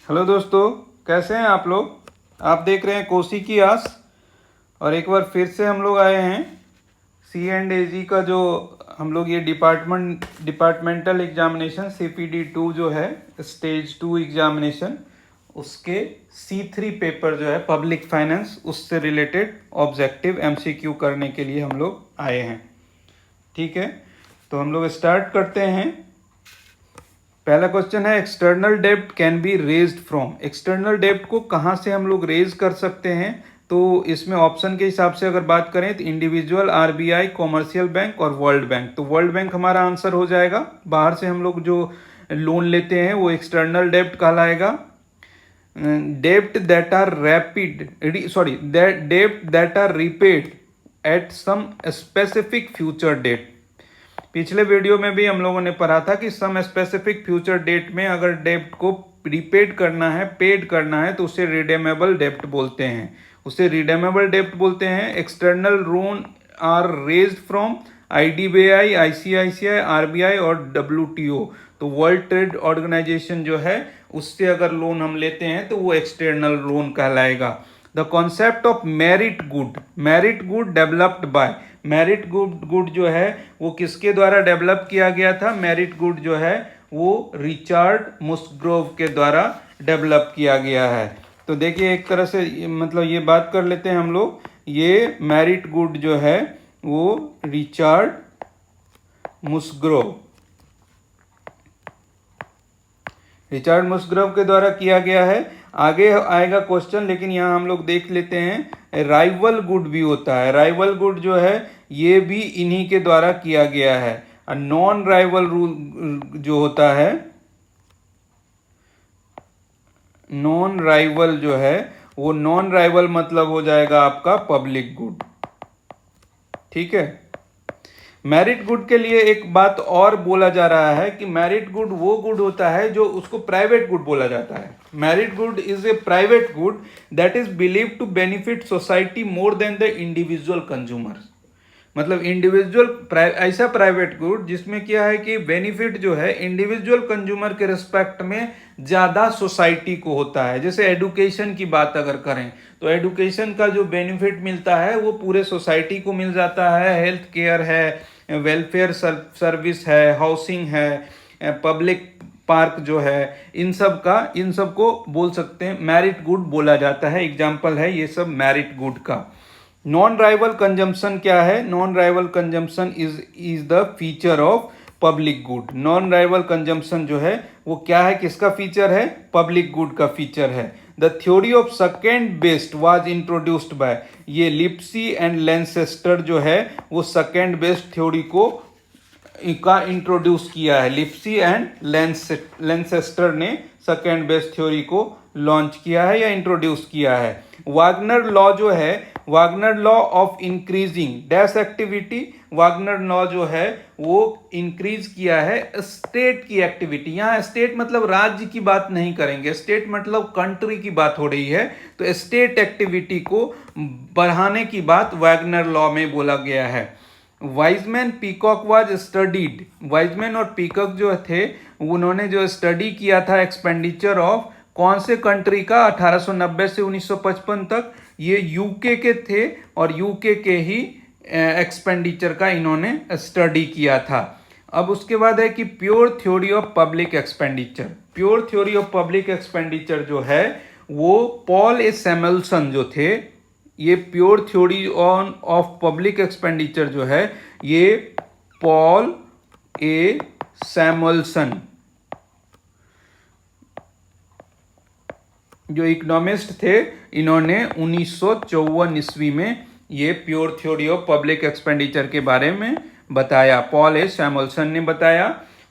Hello दोस्तों, कैसे हैं आप लोग। आप देख रहे हैं कोसी की आस। और एक बार फिर से हम लोग आए हैं C&AG का जो हम लोग ये डिपार्टमेंटल एग्जामिनेशन CPD-2 जो है स्टेज 2 एग्जामिनेशन, उसके C3 पेपर जो है पब्लिक फाइनेंस, उससे रिलेटेड ऑब्जेक्टिव MCQ करने के लिए हम लोग आए हैं। ठीक है, तो हम लोग स्टार्ट करते हैं। पहला क्वेश्चन है एक्सटर्नल डेब्ट can be raised from. External डेब्ट को कहाँ से हम लोग रेज कर सकते हैं, तो इसमें ऑप्शन के हिसाब से अगर बात करें तो इंडिविजुअल, RBI, कॉमर्शियल बैंक और वर्ल्ड बैंक। तो वर्ल्ड बैंक हमारा आंसर हो जाएगा। बाहर से हम लोग जो लोन लेते हैं वो एक्सटर्नल डेब्ट कहलाएगा। डेब्ट दैट आर डेब्ट that are repaid at some specific future date. पिछले वीडियो में भी हम लोगों ने पढ़ा था कि सम स्पेसिफिक फ्यूचर डेट में अगर डेब्ट को प्रीपेड करना है, पेड करना है, तो उसे रिडेमेबल डेब्ट बोलते हैं। उसे रिडेमेबल डेब्ट बोलते हैं। External loan are raised from IDBI, ICICI, RBI और WTO। तो वर्ल्ड ट्रेड ऑर्गेनाइजेशन जो है उससे अगर लोन हम लेते हैं तो वो एक्सटर्नल लोन कहलाएगा। The concept of merit good developed by. Merit good जो है वो किसके द्वारा डेवलप किया गया था। मेरिट गुड जो है वो रिचर्ड मुस्ग्रोव के द्वारा डेवलप किया गया है। तो देखिए एक तरह से मतलब ये बात कर लेते हैं हम लोग। ये मेरिट गुड जो है वो रिचर्ड मुस्ग्रोव के द्वारा किया गया है। आगे आएगा क्वेश्चन, लेकिन यहाँ हम लोग देख लेते हैं राइवल गुड भी होता है। राइवल गुड जो है ये भी इन्हीं के द्वारा किया गया है। नॉन राइवल रूल जो होता है, नॉन राइवल जो है वो नॉन राइवल मतलब हो जाएगा आपका पब्लिक गुड। ठीक है, मेरिट गुड के लिए एक बात और बोला जा रहा है कि मेरिट गुड वो गुड होता है जो उसको प्राइवेट गुड बोला जाता है। Merit good is a private good that is believe to benefit society more than the individual consumer. मतलब इंडिविजुअल ऐसा प्राइवेट गुड जिसमें क्या है कि बेनिफिट जो है इंडिविजुअल कंज्यूमर के रिस्पेक्ट में ज्यादा सोसाइटी को होता है। जैसे एडुकेशन की बात अगर करें तो एडुकेशन का जो बेनिफिट मिलता है वो पूरे सोसाइटी को मिल जाता है। हेल्थ केयर है, वेलफेयर सर्विस है, हाउसिंग है, पब्लिक पार्क जो है, इन सब को बोल सकते हैं मेरिट गुड बोला जाता है। एग्जाम्पल है ये सब मेरिट गुड का। नॉन राइवल कंजम्पशन क्या है। Non rival consumption is the feature of public good. Non rival consumption जो है वो क्या है, किसका फीचर है, पब्लिक गुड का फीचर है। The theory of second best was introduced by, ये लिप्सी एंड लेंसेस्टर जो है वो सेकेंड बेस्ट थ्योरी का इंट्रोड्यूस किया है। लिप्सी एंड लेंसेस्टर ने सेकेंड बेस्ट थ्योरी को लॉन्च किया है या इंट्रोड्यूस किया है। वागनर लॉ जो है, Wagner law of increasing dash activity, Wagner law जो है वो इंक्रीज किया है स्टेट की एक्टिविटी। यहाँ स्टेट मतलब राज्य की बात नहीं करेंगे, स्टेट मतलब कंट्री की बात हो रही है। तो स्टेट एक्टिविटी को बढ़ाने की बात वागनर लॉ में बोला गया है। Wiseman Peacock was studied, Wiseman और पीकॉक जो थे उन्होंने जो स्टडी किया था एक्सपेंडिचर ऑफ कौन से कंट्री का 1890 से 1955 तक, ये यूके के थे और यूके के ही एक्सपेंडिचर का इन्होंने स्टडी किया था। अब उसके बाद है कि pure theory of public expenditure. Pure theory of public expenditure जो है वो पॉल ए सैमुएल्सन जो थे, ये pure theory of public expenditure जो है ये पॉल ए सैमुएल्सन जो इकोनॉमिस्ट थे, इन्होंने 1954 ईस्वी में ये pure theory of public expenditure के बारे में बताया। पॉल ए सैमुएल्सन ने बताया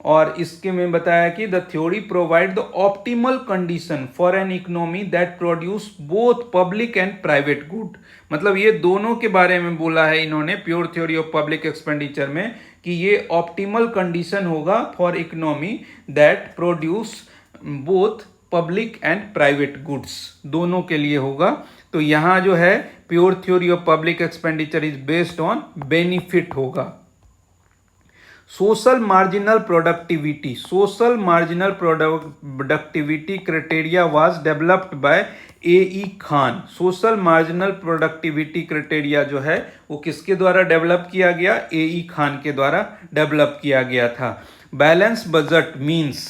और इसके में बताया कि the theory provide the optimal condition for an economy that produce both public and private good. मतलब ये दोनों के बारे में बोला है इन्होंने pure theory of public expenditure में कि ये ऑप्टिमल कंडीशन होगा for economy that produce both public and private goods, दोनों के लिए होगा। तो यहां जो है pure theory of public expenditure is based on benefit होगा। Social marginal productivity criteria was developed by A Khan. Social marginal productivity criteria जो है वो किसके द्वारा डेवलप किया गया? ए खान के द्वारा डेवलप किया गया था। Balance budget means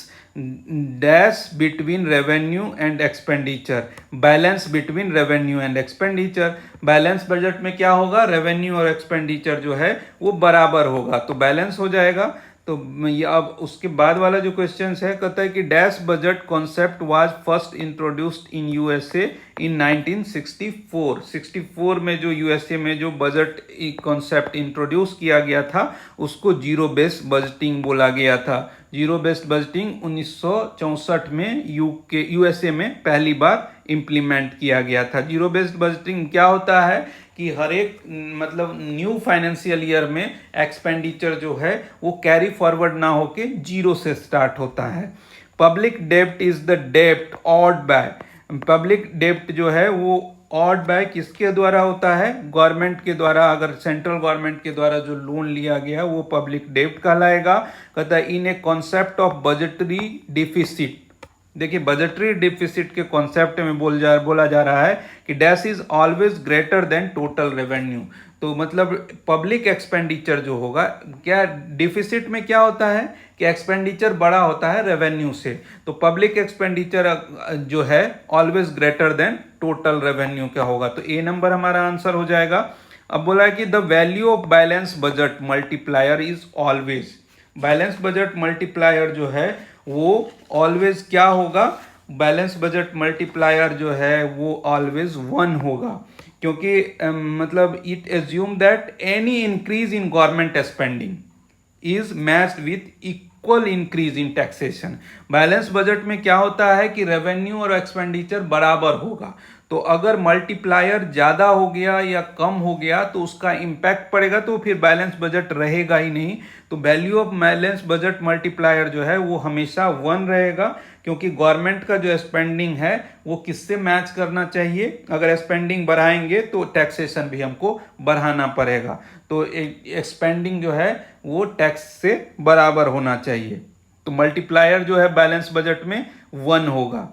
dash between revenue and expenditure. Balance between revenue and expenditure. Balance budget में क्या होगा? रेवेन्यू और एक्सपेंडिचर जो है वो बराबर होगा, तो बैलेंस हो जाएगा। तो ये अब उसके बाद वाला जो क्वेश्चन है कहता है कि dash budget concept was first introduced in USA in 1964। 64 में जो यूएसए में जो बजट कॉन्सेप्ट इंट्रोड्यूस किया गया था उसको जीरो बेस्ड बजटिंग बोला गया था। जीरो बेस्ड बजटिंग 1964 में यूएसए में पहली बार इम्प्लीमेंट किया गया था। जीरो बेस्ड बजटिंग क्या होता है कि हर एक मतलब न्यू फाइनेंशियल ईयर में एक्सपेंडिचर जो है वो कैरी फॉरवर्ड ना होके जीरो से स्टार्ट होता है। पब्लिक डेब्ट इज द डेब्ट ऑड बाय। पब्लिक डेब्ट जो है वो ऑड बाय किसके द्वारा होता है? गवर्नमेंट के द्वारा। अगर सेंट्रल गवर्नमेंट के द्वारा जो लोन लिया गया वो पब्लिक डेब्ट कहलाएगा। कहता है in a concept of budgetary deficit. देखिए बजटरी डिफिसिट के कॉन्सेप्ट में बोला जा रहा है कि dash is always greater than total revenue. तो मतलब पब्लिक एक्सपेंडिचर जो होगा, क्या डिफिसिट में क्या होता है कि एक्सपेंडिचर बड़ा होता है रेवेन्यू से, तो पब्लिक एक्सपेंडिचर जो है always greater than total revenue क्या होगा, तो ए नंबर हमारा आंसर हो जाएगा। अब बोला है कि the value of balance budget multiplier is always. Balance budget multiplier जो है वो ऑलवेज क्या होगा? बैलेंस बजट मल्टीप्लायर जो है वो ऑलवेज 1 होगा, क्योंकि मतलब it assume that any increase in government spending is matched with equal increase in taxation. Balance budget में क्या होता है कि रेवेन्यू और एक्सपेंडिचर बराबर होगा, तो अगर मल्टीप्लायर ज़्यादा हो गया या कम हो गया तो उसका इम्पैक्ट पड़ेगा, तो फिर बैलेंस बजट रहेगा ही नहीं। तो value of balance budget multiplier जो है वो हमेशा 1 रहेगा, क्योंकि गवर्नमेंट का जो स्पेंडिंग है वो किससे मैच करना चाहिए? अगर स्पेंडिंग बढ़ाएंगे तो टैक्सेशन भी हमको बढ़ाना पड़ेगा, तो स्पेंडिंग जो है वो टैक्स से बराबर होना चाहिए। तो मल्टीप्लायर जो है बैलेंस बजट में 1 होगा।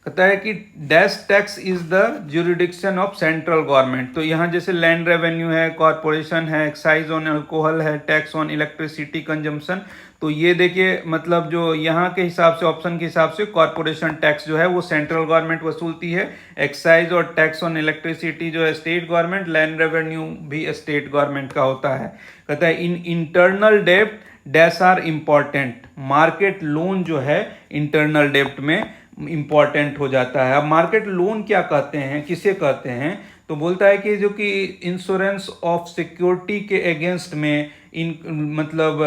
कहता है कि dash tax is the jurisdiction of central government. तो यहाँ जैसे लैंड रेवेन्यू है, कॉरपोरेशन है, एक्साइज ऑन अल्कोहल है, टैक्स ऑन इलेक्ट्रिसिटी कंजम्पशन, तो ये देखिए मतलब जो यहाँ के हिसाब से ऑप्शन के हिसाब से कॉरपोरेशन टैक्स जो है वो सेंट्रल गवर्नमेंट वसूलती है, एक्साइज और टैक्स ऑन इलेक्ट्रिसिटी जो है स्टेट गवर्नमेंट, लैंड रेवेन्यू भी स्टेट गवर्नमेंट का होता है। कहता है इन इंटरनल डेब्ट dash are important. Market loan जो है इंटरनल डेब्ट में इंपॉर्टेंट हो जाता है। अब मार्केट लोन क्या कहते हैं, किसे कहते हैं? तो बोलता है कि जो कि इंश्योरेंस ऑफ सिक्योरिटी के अगेंस्ट में इन मतलब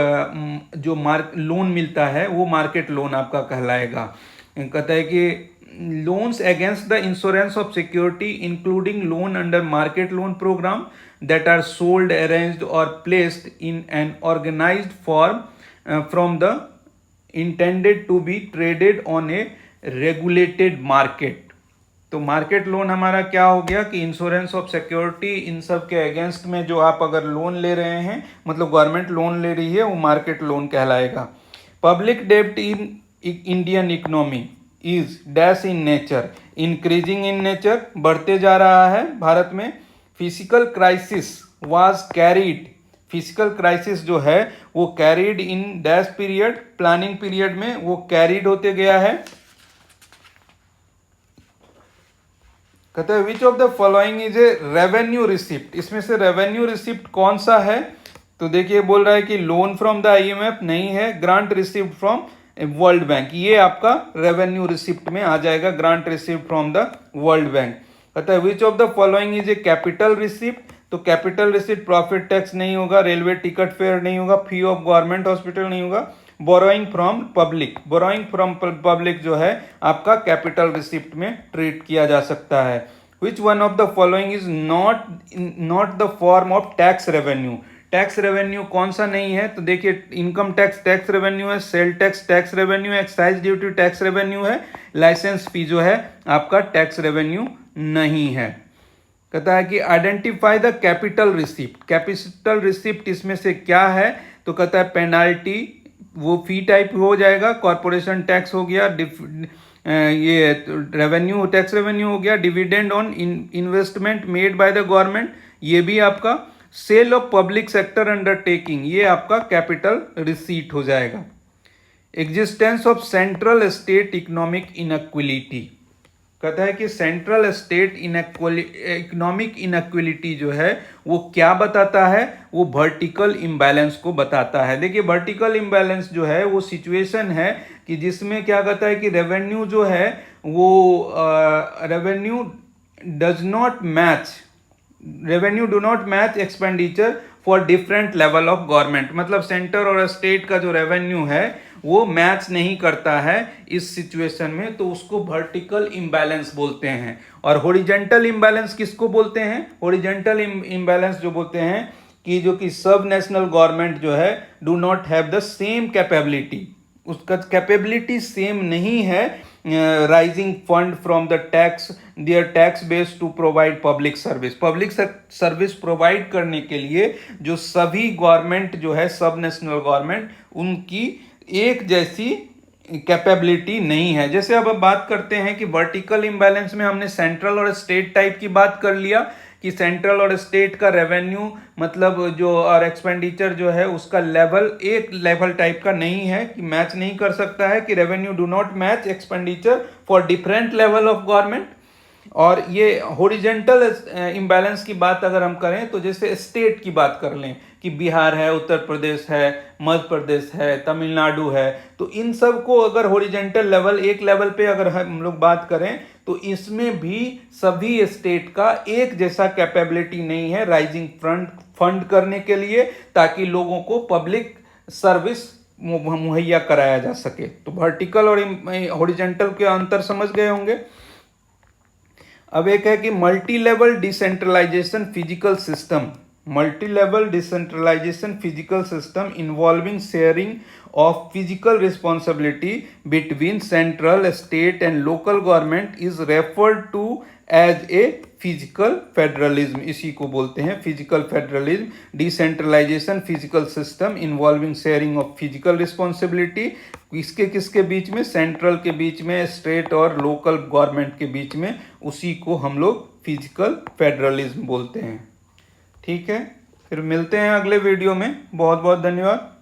जो लोन मिलता है वो मार्केट लोन आपका कहलाएगा। कहता है कि loans against the insurance of security including loan under market loan program that are sold, arranged or placed in an organized form from the intended to be traded on a regulated market। तो market loan हमारा क्या हो गया कि insurance of security in सब के against में जो आप अगर लोन ले रहे हैं, मतलब गवर्नमेंट लोन ले रही है, वो मार्केट लोन कहलाएगा। पब्लिक डेब्ट in Indian economy is dash in nature, increasing in nature, बढ़ते जा रहा है भारत में। Physical crisis was carried, physical crisis जो है वो carried in dash period, planning period में वो कैरीड होते गया है। कहते हैं which of the following is a revenue receipt. इसमें से रेवेन्यू रिसिप्ट कौन सा है? तो देखिए बोल रहा है कि लोन फ्रॉम द आईएमएफ नहीं है, grant receipt from world bank, ये आपका रेवेन्यू रिसिप्ट में आ जाएगा, grant receipt from the world bank. कहता है which of the following is a capital receipt. तो कैपिटल रिसिप्ट प्रॉफिट टैक्स नहीं होगा, रेलवे टिकट फेयर नहीं होगा, फी ऑफ गवर्नमेंट हॉस्पिटल नहीं होगा। Borrowing from public, borrowing from public जो है आपका कैपिटल रिसिप्ट में ट्रीट किया जा सकता है। Which one of the following is not the form of tax revenue. Tax revenue कौन सा नहीं है? तो देखिए इनकम टैक्स टैक्स रेवेन्यू है, सेल टैक्स टैक्स रेवेन्यू है, एक्साइज ड्यूटी टैक्स रेवेन्यू है, लाइसेंस फी जो है आपका टैक्स रेवेन्यू नहीं है। कहता है कि identify the capital receipt. Capital receipt इसमें से क्या है, तो कहता है पेनाल्टी, वो फी टाइप हो जाएगा, कॉरपोरेशन टैक्स हो गया, ये रेवेन्यू, टैक्स रेवेन्यू हो गया, dividend on investment made by the government, ये भी आपका, sale of public sector undertaking, ये आपका कैपिटल रिसीट हो जाएगा। Existence of central state economic inequality, कहता है कि सेंट्रल स्टेट इकोनॉमिक इनइक्वलिटी जो है वो क्या बताता है, वो वर्टिकल इम्बैलेंस को बताता है। देखिए वर्टिकल इम्बैलेंस जो है वो सिचुएशन है कि जिसमें क्या कहता है कि रेवेन्यू जो है वो revenue do not match expenditure for different level of government. मतलब सेंटर और स्टेट का जो रेवेन्यू है वो मैच नहीं करता है इस सिचुएशन में, तो उसको वर्टिकल इम्बैलेंस बोलते हैं। और हॉरिजॉन्टल इम्बैलेंस किसको बोलते हैं, हॉरिजॉन्टल इम्बैलेंस जो बोलते हैं कि जो कि सब नेशनल गवर्नमेंट जो है do not have the same capability, उसका कैपेबिलिटी सेम नहीं है rising fund from the tax their tax base to provide public service. Public service provide करने के लिए जो सभी गवर्नमेंट जो है सब नेशनल गवर्नमेंट, उनकी एक जैसी कैपेबिलिटी नहीं है। जैसे अब बात करते हैं कि वर्टिकल इम्बैलेंस में हमने सेंट्रल और स्टेट टाइप की बात कर लिया कि सेंट्रल और स्टेट का रेवेन्यू मतलब जो और एक्सपेंडिचर जो है उसका लेवल एक लेवल टाइप का नहीं है, कि मैच नहीं कर सकता है, कि revenue do not match expenditure for different level of government. और ये हॉरिजॉन्टल इम्बैलेंस की बात अगर हम करें तो जैसे स्टेट की बात कर लें कि बिहार है, उत्तर प्रदेश है, मध्य प्रदेश है, तमिलनाडु है, तो इन सब को अगर हॉरिजॉन्टल लेवल एक लेवल पे अगर हम लोग बात करें तो इसमें भी सभी स्टेट का एक जैसा कैपेबिलिटी नहीं है राइजिंग फंड करने के लिए, ताकि लोगों को पब्लिक सर्विस मुहैया कराया जा सके। तो वर्टिकल और हॉरिजॉन्टल के अंतर समझ गए होंगे। अब एक है कि multi level decentralization physical system, multi level decentralization physical system involving sharing of physical responsibility between central state and local government is referred to as a physical federalism. इसी को बोलते हैं physical federalism. Decentralization physical system involving sharing of physical responsibility, किसके किसके बीच में, central के बीच में, state और लोकल गवर्नमेंट के बीच में, उसी को हम लोग फिजिकल फेडरलिज्म बोलते हैं। ठीक है, फिर मिलते हैं अगले वीडियो में। बहुत बहुत धन्यवाद।